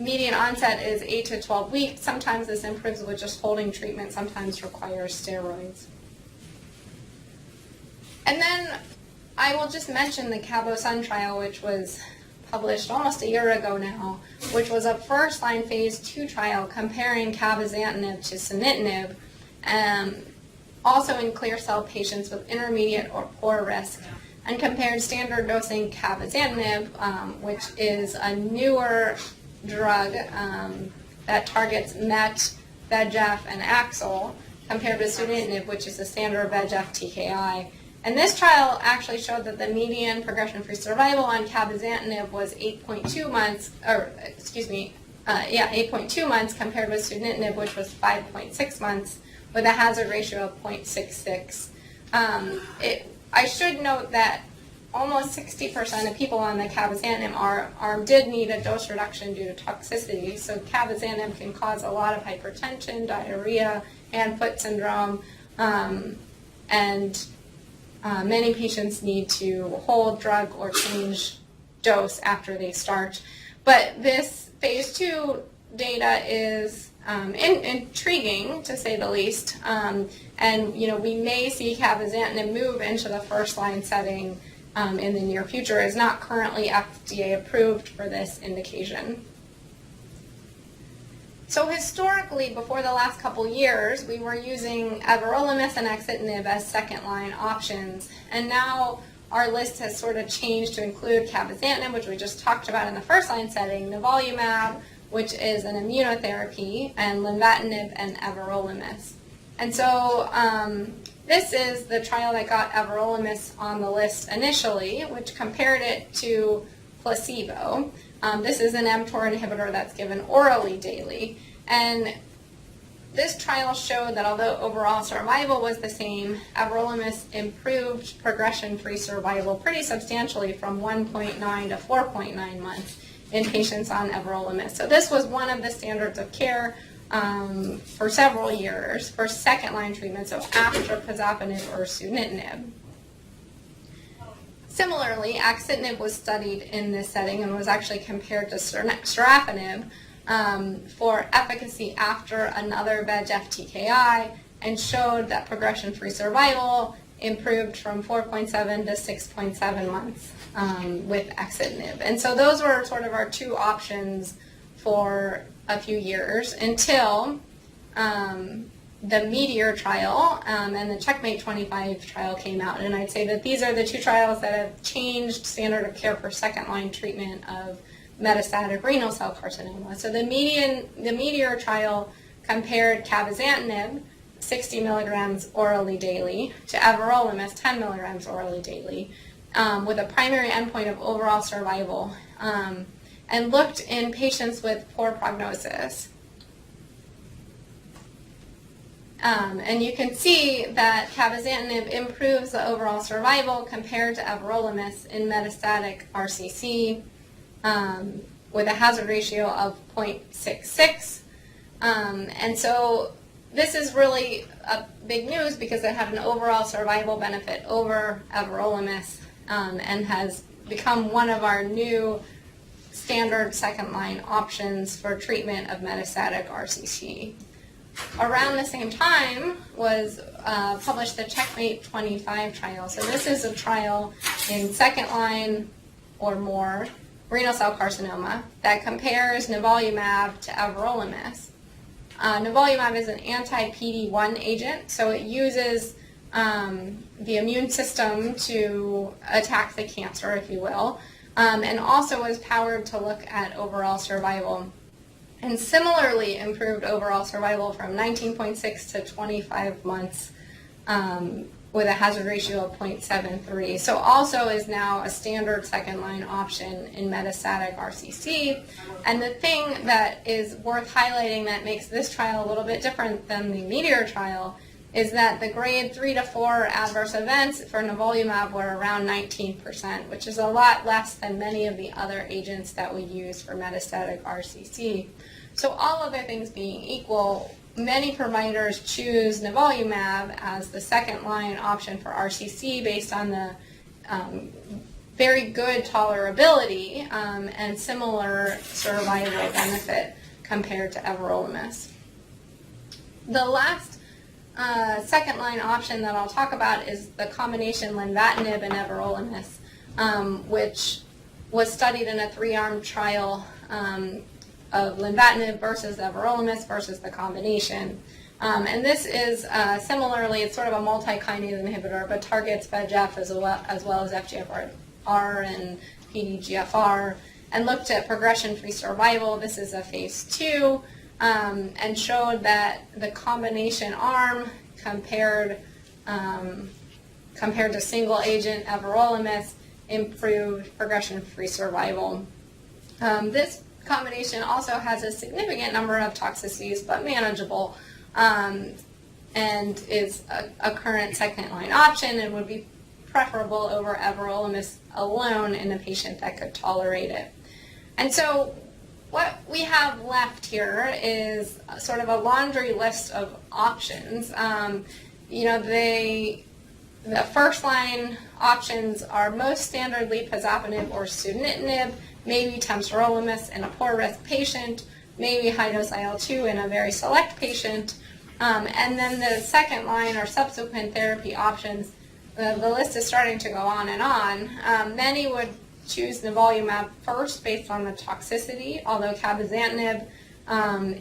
Median onset is 8 to 12 weeks. Sometimes this improves with just holding treatment, sometimes requires steroids. And then I will just mention the Cabo-Sun trial, which was published almost a year ago now, which was a first-line phase 2 trial comparing cabozantinib to sunitinib, also in clear cell patients with intermediate or poor risk, and compared standard dosing cabozantinib, which is a newer drug that targets MET, VEGF, and AXL, compared with sunitinib, which is a standard VEGF TKI. And this trial actually showed that the median progression-free survival on cabozantinib was 8.2 months, 8.2 months compared with sunitinib, which was 5.6 months, with a hazard ratio of 0.66. I should note that almost 60% of people on the cabozantinib arm did need a dose reduction due to toxicity. So cabozantinib can cause a lot of hypertension, diarrhea, hand-foot syndrome, and many patients need to hold drug or change dose after they start. But this phase 2 data is intriguing, to say the least. And we may see cabozantinib move into the first-line setting in the near future. It's not currently FDA approved for this indication. So historically, before the last couple years, we were using Everolimus and axitinib as second-line options, and now our list has sort of changed to include cabozantinib, which we just talked about in the first-line setting, nivolumab, which is an immunotherapy, and lenvatinib and Everolimus. And so this is the trial that got Everolimus on the list initially, which compared it to placebo. This is an mTOR inhibitor that's given orally daily. And this trial showed that although overall survival was the same, Everolimus improved progression-free survival pretty substantially from 1.9 to 4.9 months in patients on Everolimus. So this was one of the standards of care for several years for second-line treatment, so after pazopanib or sunitinib. Similarly, axitinib was studied in this setting and was actually compared to sorafenib, for efficacy after another VEGF TKI and showed that progression-free survival improved from 4.7 to 6.7 months with Axitinib. And so those were sort of our two options for a few years until the Meteor trial and the Checkmate 25 trial came out. And I'd say that these are the two trials that have changed standard of care for second-line treatment of metastatic renal cell carcinoma. So the Meteor trial compared Cabozantinib, 60 milligrams orally daily, to Everolimus, 10 milligrams orally daily, with a primary endpoint of overall survival, and looked in patients with poor prognosis. And you can see that Cabozantinib improves the overall survival compared to Everolimus in metastatic RCC with a hazard ratio of 0.66. And so this is really a big news because it had an overall survival benefit over Everolimus and has become one of our new standard second-line options for treatment of metastatic RCC. Around the same time was published the Checkmate 25 trial. So this is a trial in second-line or more renal cell carcinoma that compares nivolumab to Everolimus. Nivolumab is an anti-PD-1 agent, so it uses the immune system to attack the cancer, if you will, and also was powered to look at overall survival. And similarly improved overall survival from 19.6 to 25 months with a hazard ratio of 0.73. So also is now a standard second-line option in metastatic RCC. And the thing that is worth highlighting that makes this trial a little bit different than the Meteor trial is that the grade 3 to 4 adverse events for nivolumab were around 19%, which is a lot less than many of the other agents that we use for metastatic RCC. So all other things being equal, many providers choose nivolumab as the second-line option for RCC based on the very good tolerability and similar survival benefit compared to Everolimus. The last second-line option that I'll talk about is the combination lenvatinib and Everolimus, which was studied in a 3-arm trial of lenvatinib versus Everolimus versus the combination. And this is similarly, it's sort of a multi-kinase inhibitor, but targets VEGF as well as FGFR and PDGFR, and looked at progression-free survival. This is a phase 2, and showed that the combination arm compared to single agent Everolimus improved progression-free survival. This combination also has a significant number of toxicities, but manageable, and is a current second-line option and would be preferable over Everolimus alone in a patient that could tolerate it. And so what we have left here is sort of a laundry list of options. The first-line options are most standardly pazopanib or sunitinib, maybe Temsirolimus in a poor-risk patient, maybe high-dose IL-2 in a very select patient, and then the second-line or subsequent therapy options. The list is starting to go on and on. Many would choose nivolumab first based on the toxicity, although Cabozantinib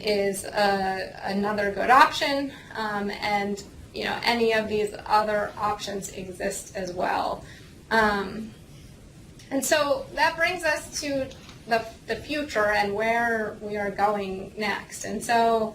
is another good option, and any of these other options exist as well. And so that brings us to the future and where we are going next. And so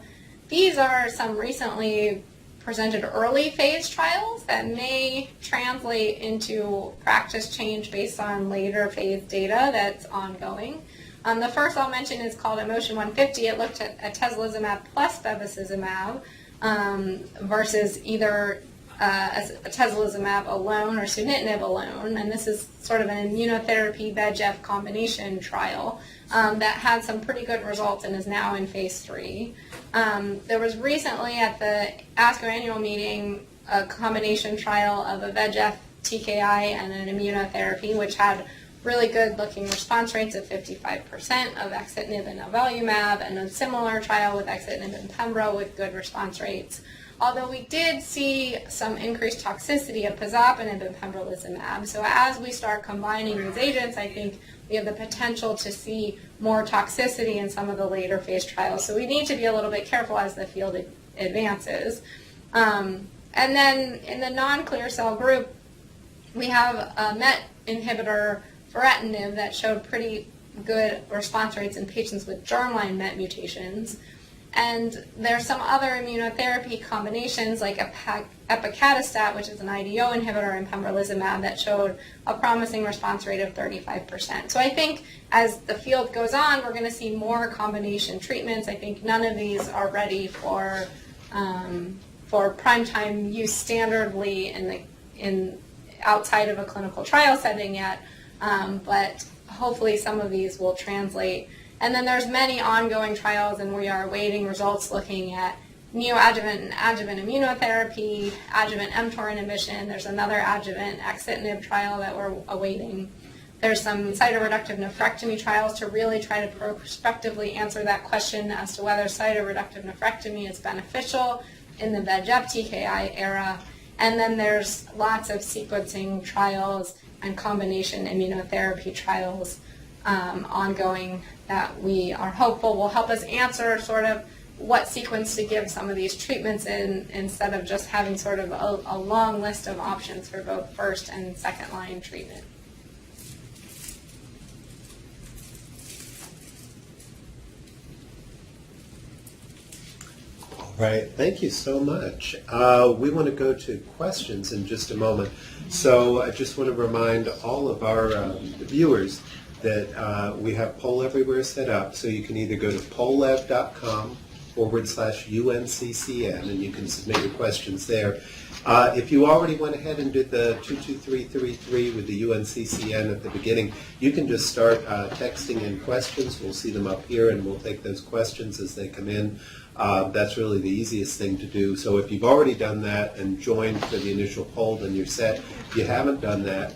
these are some recently presented early phase trials that may translate into practice change based on later phase data that's ongoing. The first I'll mention is called Emotion 150. It looked at atezolizumab plus bevacizumab versus either atezolizumab alone or sunitinib alone, and this is sort of an immunotherapy VEGF combination trial that had some pretty good results and is now in phase 3. There was recently at the ASCO annual meeting a combination trial of a VEGF TKI and an immunotherapy, which had really good looking response rates of 55% of axitinib and avelumab, and a similar trial with axitinib and pembro with good response rates. Although we did see some increased toxicity of pazopanib and pembrolizumab. So as we start combining these agents, I think we have the potential to see more toxicity in some of the later phase trials. So we need to be a little bit careful as the field advances. And then in the non-clear cell group, we have a MET inhibitor, ferretinib, that showed pretty good response rates in patients with germline MET mutations. And there's some other immunotherapy combinations like epacadostat, which is an IDO inhibitor, and pembrolizumab that showed a promising response rate of 35%. So I think as the field goes on, we're going to see more combination treatments. I think none of these are ready for prime time use standardly in outside of a clinical trial setting yet, but hopefully some of these will translate. And then there's many ongoing trials, and we are awaiting results looking at neoadjuvant and adjuvant immunotherapy, adjuvant mTOR inhibition. There's another adjuvant axitinib trial that we're awaiting. There's some cytoreductive nephrectomy trials to really try to prospectively answer that question as to whether cytoreductive nephrectomy is beneficial in the VEGF TKI era. And then there's lots of sequencing trials and combination immunotherapy trials ongoing that we are hopeful will help us answer sort of what sequence to give some of these treatments in, instead of just having sort of a long list of options for both first and second line treatment. Right, thank you so much. We want to go to questions in just a moment. So I just want to remind all of our viewers that we have Poll Everywhere set up, so you can either go to pollev.com/UNCCN and you can submit your questions there. If you already went ahead and did the 22333 with the UNCCN at the beginning, you can just start texting in questions. We'll see them up here and we'll take those questions as they come in. That's really the easiest thing to do. So if you've already done that and joined for the initial poll, then you're set. If you haven't done that,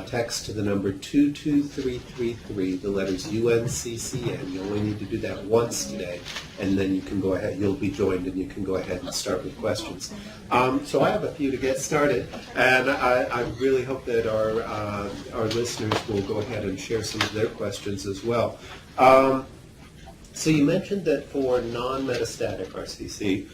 text to the number 22333, the letters UNCCN. You only need to do that once today, and then you can go ahead. You'll be joined, and you can go ahead and start with questions. So I have a few to get started, and I really hope that our listeners will go ahead and share some of their questions as well. So you mentioned that for non-metastatic RCC,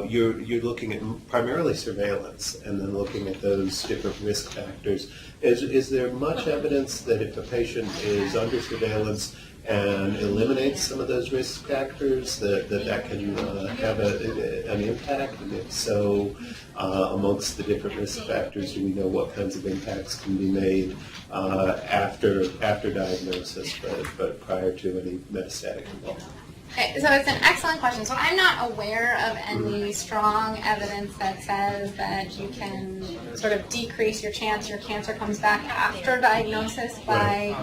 you're looking at primarily surveillance and then looking at those different risk factors. Is there much evidence that if a patient is under surveillance and eliminates some of those risk factors, that can have an impact? And if so, amongst the different risk factors, do we know what kinds of impacts can be made after diagnosis, but prior to any metastatic involvement? Okay, so it's an excellent question. So I'm not aware of any strong evidence that says that you can sort of decrease your chance your cancer comes back after diagnosis by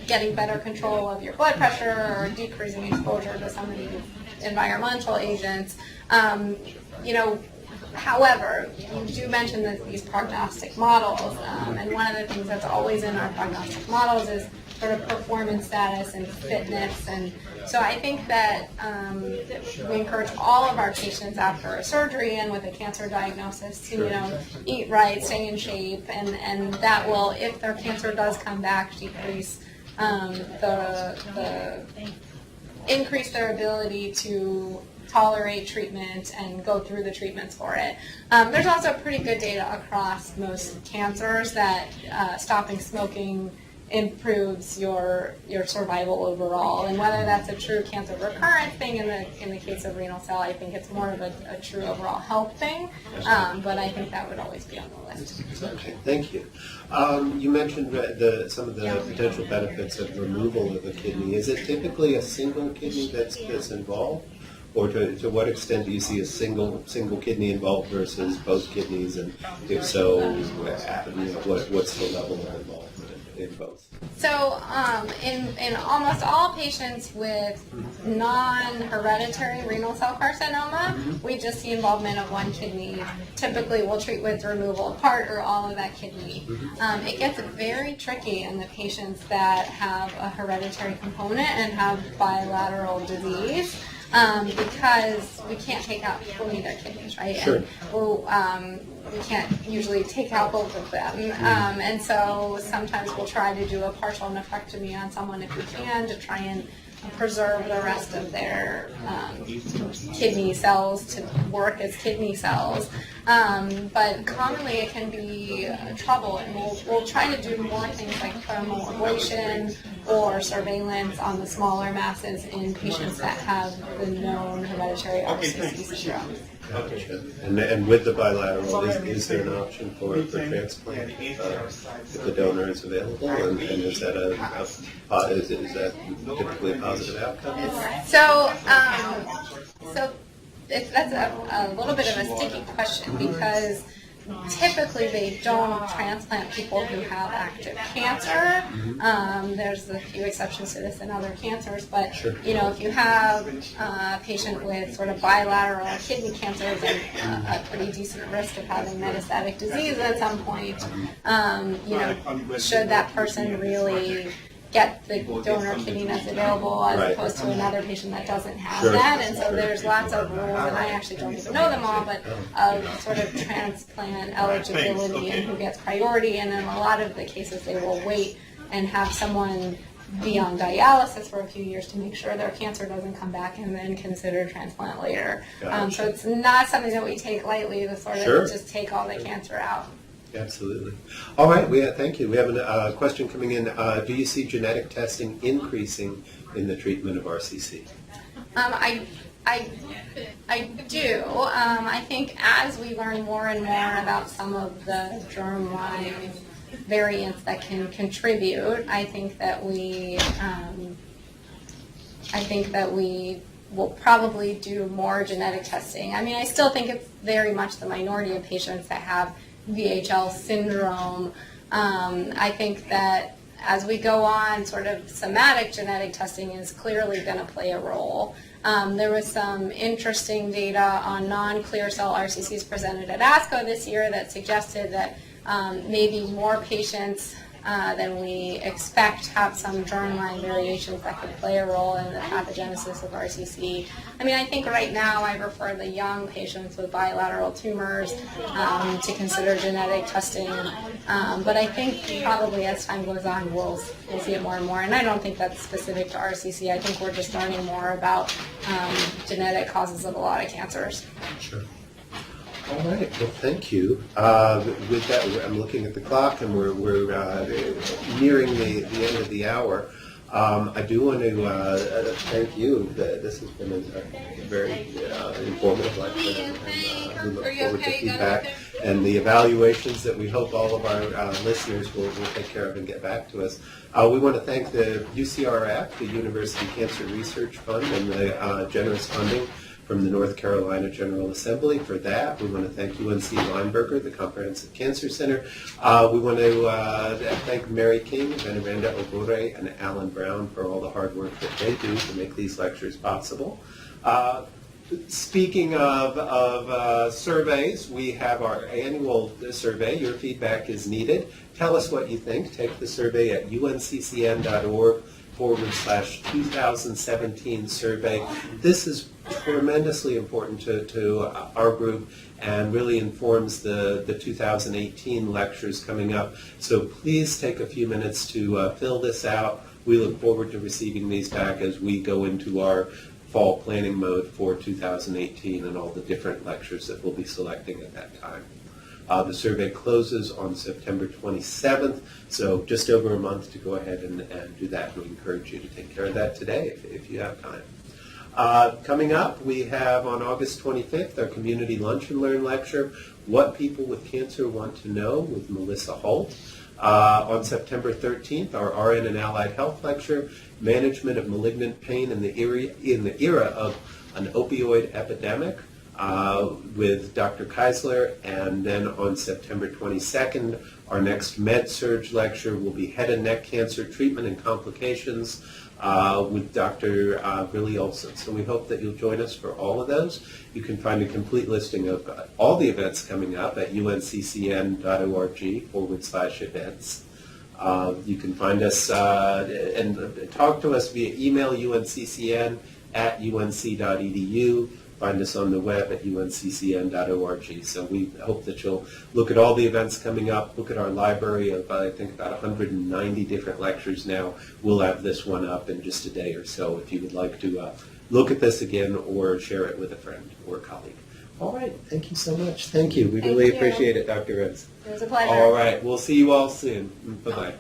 getting better control of your blood pressure or decreasing exposure to some of these environmental agents. However, you do mention that these prognostic models, and one of the things that's always in our prognostic models is sort of performance status and fitness, and so I think that we encourage all of our patients after a surgery and with a cancer diagnosis to eat right, stay in shape, and that will, if their cancer does come back, increase their ability to tolerate treatment and go through the treatments for it. There's also pretty good data across most cancers that stopping smoking improves your survival overall, and whether that's a true cancer recurrence thing in the case of renal cell, I think it's more of a true overall health thing, but I think that would always be on the list. Okay, thank you. You mentioned some of the potential benefits of removal of a kidney. Is it typically a single kidney that's involved? Or to what extent do you see a single kidney involved versus both kidneys, and if so, what's the level of involvement? in both? So in almost all patients with non-hereditary renal cell carcinoma, we just see involvement of one kidney. Typically, we'll treat with removal of part or all of that kidney. It gets very tricky in the patients that have a hereditary component and have bilateral disease. Because we can't take out, people need their kidneys, right? Sure. And we can't usually take out both of them. And so sometimes we'll try to do a partial nephrectomy on someone if we can to try and preserve the rest of their kidney cells to work as kidney cells. But commonly it can be trouble, and we'll try to do more things like thermal ablation or surveillance on the smaller masses in patients that have the known hereditary RCC syndrome. Gotcha. And with the bilateral, is there an option for transplant if the donor is available? And is that is that typically a positive outcome? So that's a little bit of a sticky question because typically they don't transplant people who have active cancer. There's a few exceptions to this in other cancers, but you know, if you have a patient with sort of bilateral kidney cancer, then a pretty decent risk of having metastatic disease at some point. You know, should that person really get the donor kidney that's available as opposed to another patient that doesn't have that. And so there's lots of rules, and I actually don't even know them all, but of sort of transplant eligibility and who gets priority. And in a lot of the cases, they will wait and have someone be on dialysis for a few years to make sure their cancer doesn't come back and then consider transplant later. So it's not something that we take lightly to sort of just take all the cancer out. Absolutely. All right. Thank you. We have a question coming in. Do you see genetic testing increasing in the treatment of RCC? I do. I think as we learn more and more about some of the germline variants that can contribute, I think that we will probably do more genetic testing. I mean, I still think it's very much the minority of patients that have VHL syndrome. I think that as we go on, sort of somatic genetic testing is clearly going to play a role. There was some interesting data on non-clear cell RCCs presented at ASCO this year that suggested that maybe more patients than we expect have some germline variations that could play a role in the pathogenesis of RCC. I mean, I think right now I refer the young patients with bilateral tumors to consider genetic testing, but I think probably as time goes on we'll see it more and more, and I don't think that's specific to RCC. I think we're just learning more about genetic causes of a lot of cancers. Sure. All right. Well, thank you. With that, I'm looking at the clock, and we're nearing the end of the hour. I do want to thank you. This has been a very informative lecture, and we look forward to feedback and the evaluations that we hope all of our listeners will take care of and get back to us. We want to thank the UCRF, the University Cancer Research Fund, and the generous funding from the North Carolina General Assembly for that. We want to thank UNC Lineberger, the Comprehensive Cancer Center. We want to thank Mary King, Veneranda Ogure, and Alan Brown for all the hard work that they do to make these lectures possible. Speaking of surveys, we have our annual survey. Your feedback is needed. Tell us what you think. Take the survey at unccn.org/2017 survey. This is tremendously important to our group and really informs the 2018 lectures coming up. So please take a few minutes to fill this out. We look forward to receiving these back as we go into our fall planning mode for 2018 and all the different lectures that we'll be selecting at that time. The survey closes on September 27th, so just over a month to go ahead and do that. We encourage you to take care of that today if you have time. Coming up, we have on August 25th our Community Lunch and Learn lecture, What People with Cancer Want to Know, with Melissa Holt. On September 13th, our RN and Allied Health lecture, Management of Malignant Pain in the Era of an Opioid Epidemic, with Dr. Keisler, and then on September 22nd, our next Med-Surg lecture will be head and neck cancer treatment and complications with Dr. Billy Olson. So we hope that you'll join us for all of those. You can find a complete listing of all the events coming up at unccn.org/events. You can find us and talk to us via email, unccn@unc.edu. Find us on the web at unccn.org. So we hope that you'll look at all the events coming up, look at our library of, I think, about 190 different lectures now. We'll have this one up in just a day or so if you would like to look at this again or share it with a friend or colleague. All right. Thank you so much. Thank you. We really appreciate it, Dr. Rose. It was a pleasure. All right. We'll see you all soon. Bye-bye.